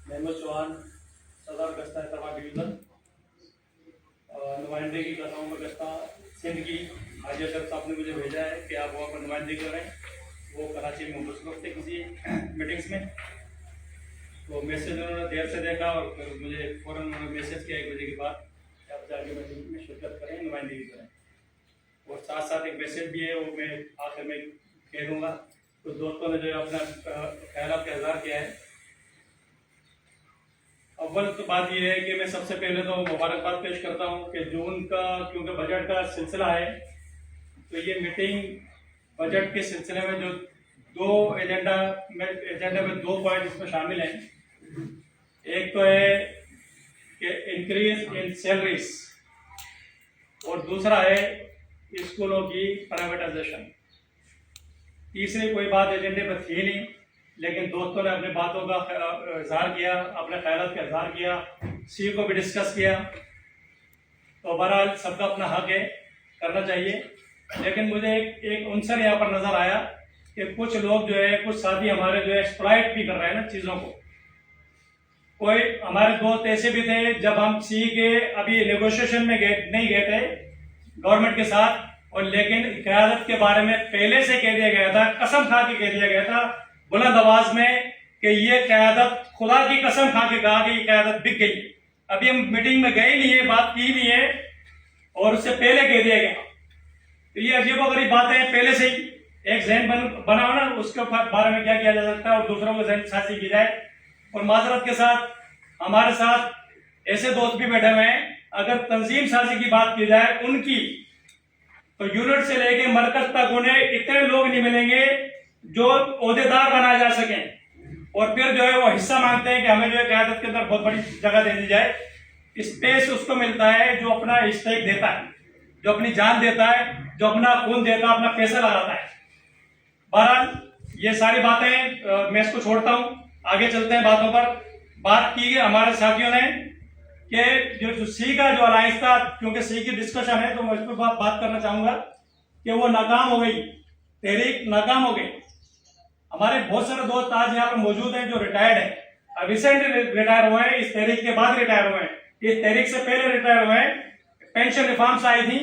महमूद चौहान, सदर गश्ता तवा डिवीज़न, नुमाइंदगी कर रहा हूँ मैं गश्ता सिंध की। आज ये तरफ आपने मुझे भेजा है कि आप वहाँ पर नुमाइंदगी करें। वो कराची में मुबसरत थे किसी मीटिंग्स में, तो मैसेज उन्होंने देर से देखा और फिर मुझे फ़ौरन उन्होंने मैसेज किया 1 बजे के बाद कि आप जाके मीटिंग में शिरकत करें, नुमाइंदगी करें। और साथ साथ एक मैसेज भी है, वो मैं आखिर में कह दूँगा। कुछ दोस्तों ने जो है अपना ख्यालात का इज़हार किया है। अव्वल तो बात यह है कि मैं सबसे पहले तो मुबारकबाद पेश करता हूँ कि जून का क्योंकि बजट का सिलसिला है, तो ये मीटिंग बजट के सिलसिले में जो एजेंडा में 2 पॉइंट इसमें शामिल हैं। एक तो है कि इंक्रीज इन सैलरीज और दूसरा है स्कूलों की प्राइवेटाइजेशन। तीसरी कोई बात एजेंडे पर थी नहीं, लेकिन दोस्तों ने अपनी बातों का इजहार किया, अपने ख्यालात का इजहार किया, सी को भी डिस्कस किया। तो बहरहाल सबका अपना हक है, करना चाहिए। लेकिन मुझे एक अंसर यहाँ पर नजर आया कि कुछ लोग जो है, कुछ साथी हमारे जो है एक्सप्लॉइट भी कर रहे हैं ना चीज़ों को। कोई हमारे दोस्त ऐसे भी थे, जब हम सी के अभी नेगोशिएशन में नहीं गए थे गवर्नमेंट के साथ, और लेकिन क़यादत के बारे में पहले से कह दिया गया था, कसम खा के कह दिया गया था बुलंद आवाज में कि ये क़यादत, खुदा की कसम खा के कहा कि ये क़यादत बिक गई। अभी हम मीटिंग में गए नहीं है, बात की नहीं है, और उससे पहले कह दिया गया। तो ये अजीबोगरीब बात है। पहले से ही एक जहन बनाओ ना, उसके बारे में क्या किया जा सकता है और दूसरों को जहन साजी की जाए। और माजरत के साथ हमारे साथ ऐसे दोस्त भी बैठे हुए हैं, अगर तंजीम साजी की बात की जाए उनकी, तो यूनिट से लेके मरकज तक उन्हें इतने लोग नहीं मिलेंगे जो ओहदेदार बनाए जा सकें, और फिर जो है वो हिस्सा मांगते हैं कि हमें जो है क़यादत के अंदर बहुत बड़ी जगह दे दी जाए। स्पेस उसको मिलता है जो अपना इस्तेक देता है, जो अपनी जान देता है, जो अपना खून देता है, अपना पैसा लगाता है। बहरहाल ये सारी बातें मैं इसको छोड़ता हूँ, आगे चलते हैं बातों पर। बात की हमारे साथियों ने कि जो सी का जो अलायंस था, क्योंकि सी की डिस्कशन है तो मैं इस पर बात करना चाहूंगा कि वो नाकाम हो गई, तहरीक नाकाम हो गई। हमारे बहुत सारे दोस्त आज यहाँ पर मौजूद हैं जो रिटायर्ड हैं, रिसेंटली रिटायर हुए हैं, इस तहरीक के बाद रिटायर हुए हैं, इस तहरीक से पहले रिटायर हुए हैं। पेंशन रिफॉर्म्स आई थी,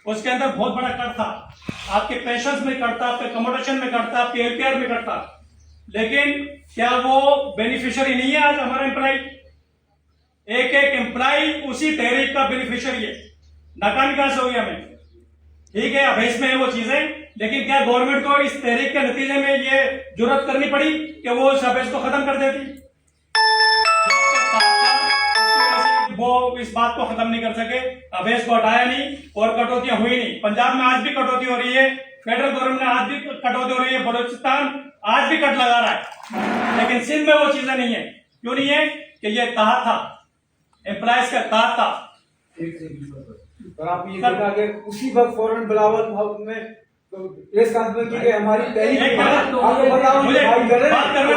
उसके अंदर बहुत बड़ा कट था, आपके पेंशन में कट था, आपके कमोडेशन में कट था, आपके एलपीआर में कट था। लेकिन क्या वो बेनिफिशियरी नहीं है आज हमारा एम्प्लॉय? एक एम्प्लॉय उसी तहरीक का बेनिफिशियरी है। नाकामी कहां से हुई हमें? ठीक है, अभेस में है वो चीजें, लेकिन क्या गवर्नमेंट को इस तहरीक के नतीजे में ये जुर्रत करनी पड़ी कि वो उस अभेस को खत्म कर देती? वो इस बात को खत्म नहीं कर सके, अभेस को हटाया नहीं और कटौतियां हुई नहीं। पंजाब में आज भी कटौती हो रही है, फेडरल गवर्नमेंट में आज भी कटौती हो रही है, बलोचिस्तान आज भी कट लगा रहा है, लेकिन सिंध में वो चीजें नहीं है। क्यों नहीं है? कि ये कहा था, एम्प्लॉयज का कहा था। और आप ये देखा कि उसी वक्त फौरन बिलावल हाउस में प्रेस कॉन्फ्रेंस की हमारी तहरीक, मुझे बात करने